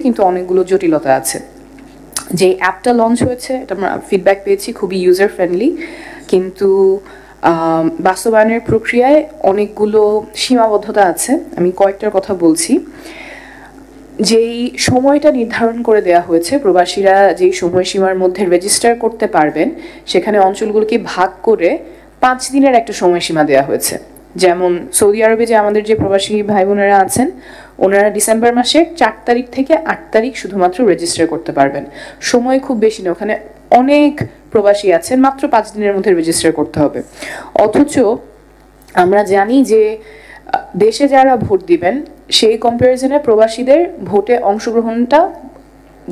কিন্তু অনেকগুলো জটিলতা আছে। যে অ্যাপটা লঞ্চ হয়েছে এটা আমরা ফিডব্যাক পেয়েছি খুবই ইউজার ফ্রেন্ডলি, কিন্তু বাস্তবায়নের প্রক্রিয়ায় অনেকগুলো সীমাবদ্ধতা আছে। আমি কয়েকটার কথা বলছি। যেই সময়টা নির্ধারণ করে দেওয়া হয়েছে প্রবাসীরা যেই সময়সীমার মধ্যে রেজিস্টার করতে পারবেন, সেখানে অঞ্চলগুলোকে ভাগ করে 5 দিনের একটা সময়সীমা দেওয়া হয়েছে। যেমন সৌদি আরবে যে আমাদের যে প্রবাসী ভাই বোনেরা আছেন, ওনারা ডিসেম্বর মাসের 4 তারিখ থেকে 8 তারিখ শুধুমাত্র রেজিস্টার করতে পারবেন। সময় খুব বেশি না, ওখানে অনেক প্রবাসী আছেন, মাত্র 5 দিনের মধ্যে রেজিস্টার করতে হবে। অথচ আমরা জানি যে দেশে যারা ভোট দিবেন সেই কম্প্যারিজনে প্রবাসীদের ভোটে অংশগ্রহণটা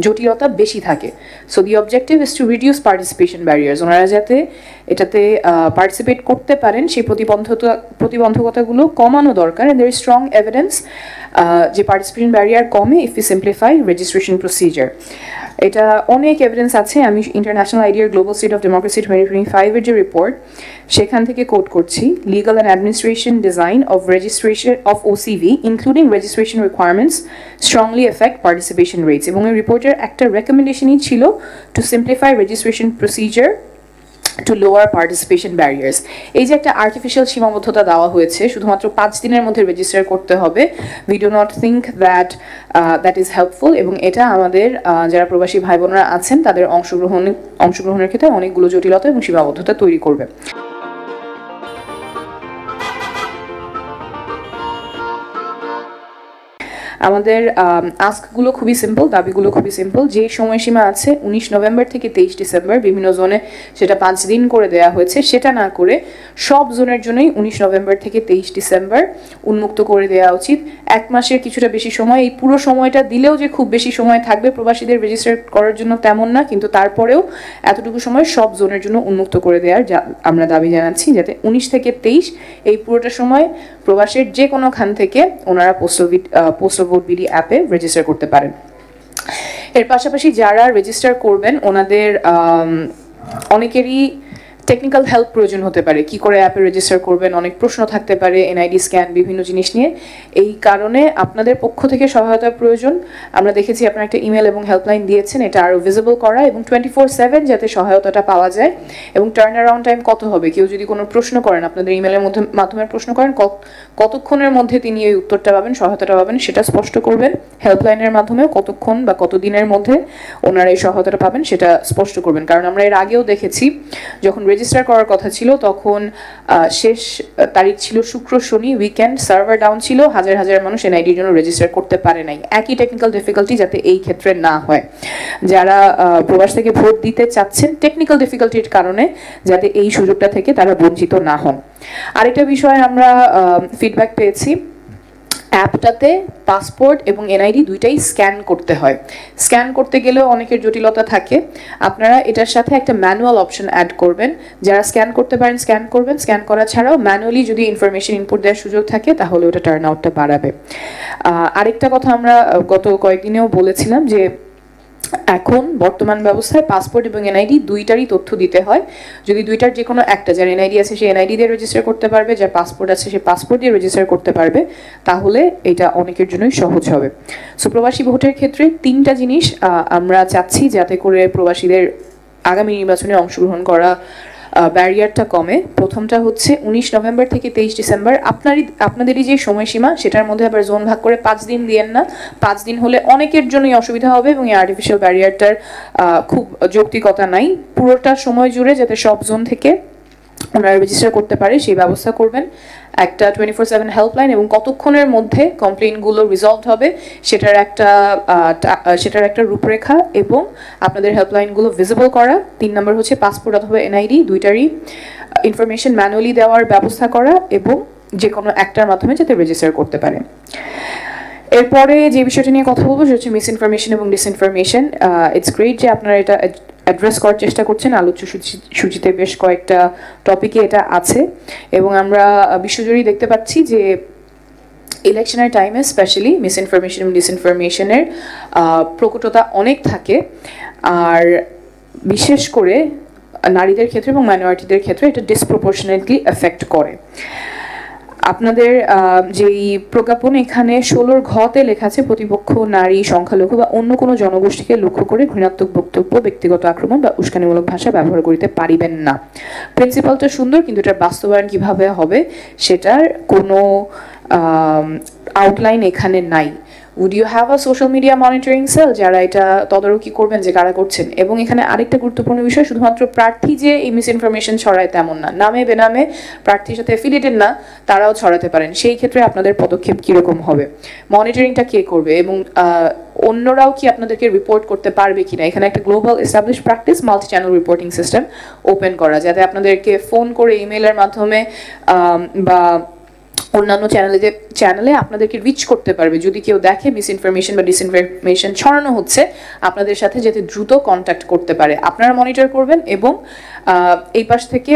জটিলতা বেশি থাকে। So the objective is to reduce participation barriers. ওনারা যাতে এটাতে পার্টিসিপেট করতে পারেন সেই প্রতিবন্ধকতাগুলো কমানো দরকার। And there is strong evidence যে পার্টিসিপেশন ব্যারিয়ার কমে if you simplify registration procedure. এটা অনেক এভিডেন্স আছে। আমি ইন্টারন্যাশনাল আইডিয়ার গ্লোবাল স্টেট অফ ডেমোক্রেসি 2025 এর যে রিপোর্ট সেখান থেকে কোট করছি। Legal and administration design of registration of OCV including registration requirements strongly affect participation rates. এবং এই রিপোর্টের একটা রেকমেন্ডেশনই ছিল to simplify registration procedure to lower participation barriers. এই যে একটা আর্টিফিশিয়াল সীমাবদ্ধতা দেওয়া হয়েছে শুধুমাত্র 5 দিনের মধ্যে রেজিস্টার করতে হবে, we do not think that is helpful. এবং এটা আমাদের যারা প্রবাসী ভাই বোনরা আছেন তাদের অংশগ্রহণের ক্ষেত্রে অনেকগুলো জটিলতা এবং সীমাবদ্ধতা তৈরি করবে। আমাদের আস্কগুলো খুবই সিম্পল, দাবিগুলো খুবই সিম্পল। যে সময়সীমা আছে 19 নভেম্বর থেকে 23 ডিসেম্বর, বিভিন্ন জোনে সেটা 5 দিন করে দেওয়া হয়েছে, সেটা না করে সব জোনের জন্যই 19 নভেম্বর থেকে 23 ডিসেম্বর উন্মুক্ত করে দেওয়া উচিত। 1 মাসের কিছুটা বেশি সময়, এই পুরো সময়টা দিলেও যে খুব বেশি সময় থাকবে প্রবাসীদের রেজিস্টার করার জন্য তেমন না, কিন্তু তারপরেও এতটুকু সময় সব জোনের জন্য উন্মুক্ত করে দেওয়ার আমরা দাবি জানাচ্ছি, যাতে 19 থেকে 23 এই পুরোটা সময় প্রবাসের যে কোনো খান থেকে ওনারা পোস্টাল ভোট বিডি অ্যাপে রেজিস্টার করতে পারেন। এর পাশাপাশি যারা রেজিস্টার করবেন ওনাদের অনেকেরই টেকনিক্যাল হেল্প প্রয়োজন হতে পারে, কি করে অ্যাপে রেজিস্টার করবেন, অনেক প্রশ্ন থাকতে পারে এনআইডি স্ক্যান বিভিন্ন জিনিস নিয়ে। এই কারণে আপনাদের পক্ষ থেকে সহায়তার প্রয়োজন। আমরা দেখেছি আপনারা একটা ইমেল এবং হেল্পলাইন দিয়েছেন, এটা আরও ভিজিবল করা এবং 24/7 যাতে সহায়তাটা পাওয়া যায়। এবং টার্ন অ্যারাউন্ড টাইম কত হবে, কেউ যদি কোনো প্রশ্ন করেন আপনাদের ইমেলের মাধ্যমে প্রশ্ন করেন, কতক্ষণের মধ্যে তিনি এই উত্তরটা পাবেন, সহায়তাটা পাবেন সেটা স্পষ্ট করবেন। হেল্পলাইনের মাধ্যমেও কতক্ষণ বা কতদিনের মধ্যে ওনারা এই সহায়তাটা পাবেন সেটা স্পষ্ট করবেন। কারণ আমরা এর আগেও দেখেছি যখন রেজিস্টার করার কথা ছিল তখন শেষ তারিখ ছিল শুক্র শনি উইকেন্ড, সার্ভার ডাউন ছিল, হাজার হাজার মানুষ এনআইডির জন্য রেজিস্টার করতে পারে নাই। একই টেকনিক্যাল ডিফিকাল্টি যাতে এই ক্ষেত্রে না হয়, যারা প্রবাস থেকে ভোট দিতে চাচ্ছেন টেকনিক্যাল ডিফিকাল্টির কারণে যাতে এই সুযোগটা থেকে তারা বঞ্চিত না হন। আরেকটা বিষয়ে আমরা ফিডব্যাক পেয়েছি, অ্যাপটাতে পাসপোর্ট এবং এনআইডি দুইটাই স্ক্যান করতে হয়। স্ক্যান করতে গেলেও অনেকের জটিলতা থাকে। আপনারা এটার সাথে একটা ম্যানুয়াল অপশন অ্যাড করবেন, যারা স্ক্যান করতে পারেন স্ক্যান করবেন, স্ক্যান করা ছাড়াও ম্যানুয়ালি যদি ইনফরমেশন ইনপুট দেওয়ার সুযোগ থাকে তাহলে ওটা টার্ন আউটটা বাড়াবে। আরেকটা কথা আমরা গত কয়েকদিনেও বলেছিলাম যে এখন বর্তমান ব্যবস্থায় পাসপোর্ট এবং এনআইডি দুইটারই তথ্য দিতে হয়। যদি দুইটার যে কোনো একটা, যার এনআইডি আছে সে এনআইডি দিয়ে রেজিস্টার করতে পারবে, যার পাসপোর্ট আছে সে পাসপোর্ট দিয়ে রেজিস্টার করতে পারবে, তাহলে এটা অনেকের জন্যই সহজ হবে। সো প্রবাসী ভোটের ক্ষেত্রে 3টা জিনিস আমরা চাচ্ছি যাতে করে প্রবাসীদের আগামী নির্বাচনে অংশগ্রহণ করা ব্যারিয়ারটা কমে। প্রথমটা হচ্ছে 19 নভেম্বর থেকে 23 ডিসেম্বর আপনাদেরই যে সময়সীমা সেটার মধ্যে আবার জোন ভাগ করে 5 দিন দিয়েন না। 5 দিন হলে অনেকের জন্যই অসুবিধা হবে এবং এই আর্টিফিশিয়াল ব্যারিয়ারটার খুব যৌক্তিকতা নাই। পুরোটা সময় জুড়ে যাতে সব জোন থেকে ওনারা রেজিস্টার করতে পারে সেই ব্যবস্থা করবেন। একটা 24/7 হেল্পলাইন এবং কতক্ষণের মধ্যে কমপ্লেইনগুলো রিজলভ হবে সেটার একটা রূপরেখা এবং আপনাদের হেল্পলাইনগুলো ভিজিবল করা। 3 নম্বর হচ্ছে পাসপোর্ট অথবা এনআইডি দুইটারই ইনফরমেশন ম্যানুয়ালি দেওয়ার ব্যবস্থা করা এবং যে কোনো একটার মাধ্যমে যাতে রেজিস্টার করতে পারে। এরপরে যে বিষয়টা নিয়ে কথা বলবো সেটা হচ্ছে মিস ইনফরমেশন এবং ডিসইনফরমেশন। ইটস গ্রেট যে আপনারা এটা অ্যাড্রেস করার চেষ্টা করছেন, আলোচ্য সূচিতে বেশ কয়েকটা টপিকে এটা আছে এবং আমরা বিশ্বজুড়েই দেখতে পাচ্ছি যে ইলেকশনের টাইমে স্পেশালি মিস ইনফরমেশন এবং ডিসইনফরমেশনের প্রকটতা অনেক থাকে, আর বিশেষ করে নারীদের ক্ষেত্রে এবং মাইনরিটিদের ক্ষেত্রে এটা ডিসপ্রপোর্শনেটলি এফেক্ট করে। আপনাদের যেই প্রজ্ঞাপন এখানে 16 ঘতে লেখা আছে প্রতিপক্ষ নারী সংখ্যালঘু বা অন্য কোনো জনগোষ্ঠীকে লক্ষ্য করে ঘৃণাত্মক বক্তব্য ব্যক্তিগত আক্রমণ বা উস্কানিমূলক ভাষা ব্যবহার করিতে পারিবেন না। প্রিন্সিপালটা সুন্দর, কিন্তু এটার বাস্তবায়ন কিভাবে হবে সেটার কোনো আউটলাইন এখানে নাই। Would you have a social media monitoring cell যারা এটা তদারকি করবেন যে কারা করছেন? এবং এখানে আরেকটা গুরুত্বপূর্ণ বিষয়, শুধুমাত্র প্রার্থী যে এই মিস ইনফরমেশন ছড়ায় তেমন না, নামে বেনামে প্রার্থীর সাথে অ্যাফিলিয়েটেড না তারাও ছড়াতে পারেন। সেই ক্ষেত্রে আপনাদের পদক্ষেপ কিরকম হবে, মনিটরিংটা কে করবে, এবং অন্যরাও কি আপনাদেরকে রিপোর্ট করতে পারবে কিনা? এখানে একটা global establish practice multi channel reporting system open করা, যাতে আপনাদেরকে ফোন করে ইমেইলের মাধ্যমে বা অন্যান্য চ্যানেলে আপনাদেরকে রিচ করতে পারবে যদি কেউ দেখে মিস ইনফরমেশন বা ডিসইনফরমেশন ছড়ানো হচ্ছে, আপনাদের সাথে যাতে দ্রুত কন্ট্যাক্ট করতে পারে। আপনারা মনিটর করবেন এবং এই পাশ থেকে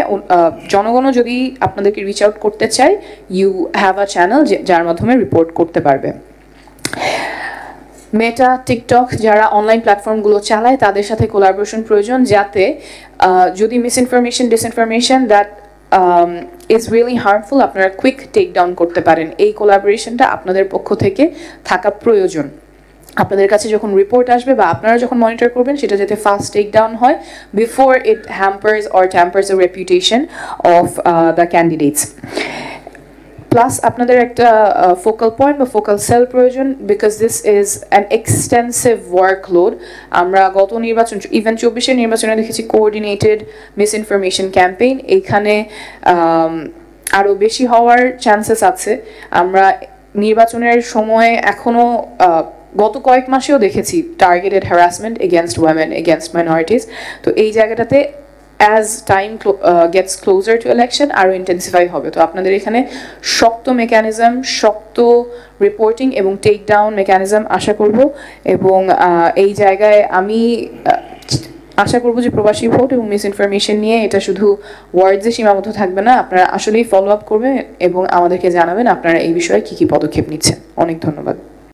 জনগণও যদি আপনাদেরকে রিচ আউট করতে চায়, ইউ হ্যাভ আ চ্যানেল যার মাধ্যমে রিপোর্ট করতে পারবে। মেটা, টিকটক যারা অনলাইন প্ল্যাটফর্মগুলো চালায় তাদের সাথে কোলাবোরেশন প্রয়োজন, যাতে যদি miss information disinformation that is really harmful আপনারা কুইক টেক ডাউন করতে পারেন। এই কোলাবোরেশনটা আপনাদের পক্ষ থেকে থাকা প্রয়োজন। আপনাদের কাছে যখন রিপোর্ট আসবে বা আপনারা যখন মনিটর করবেন, সেটা যাতে ফাস্ট টেক ডাউন হয় before it hampers or tampers the reputation of the candidates. Plus আপনাদের একটা ফোকাল পয়েন্ট বা ফোকাল সেল প্রয়োজন, because this is an extensive workload. আমরা গত নির্বাচন, ইভেন 24-এর নির্বাচনে দেখেছি কোঅর্ডিনেটেড মিস ইনফরমেশন ক্যাম্পেইন, এইখানে আরও বেশি হওয়ার চান্সেস আছে। আমরা নির্বাচনের সময় এখনও গত কয়েক মাসেও দেখেছি targeted harassment against women, against minorities. তো এই জায়গাটাতে as time gets closer to election আরও ইন্টেন্সিফাই হবে। তো আপনাদের এখানে শক্ত মেকানিজম, শক্ত রিপোর্টিং এবং টেক ডাউন মেকানিজম আশা করব। এবং এই জায়গায় আমি আশা করব যে প্রবাসী ভোট এবং মিস ইনফরমেশন নিয়ে এটা শুধু ওয়ার্ডসে সীমাবদ্ধ থাকবে না, আপনারা আসলেই ফলো আপ করবেন এবং আমাদেরকে জানাবেন আপনারা এই বিষয়ে কী কী পদক্ষেপ নিচ্ছেন। অনেক ধন্যবাদ।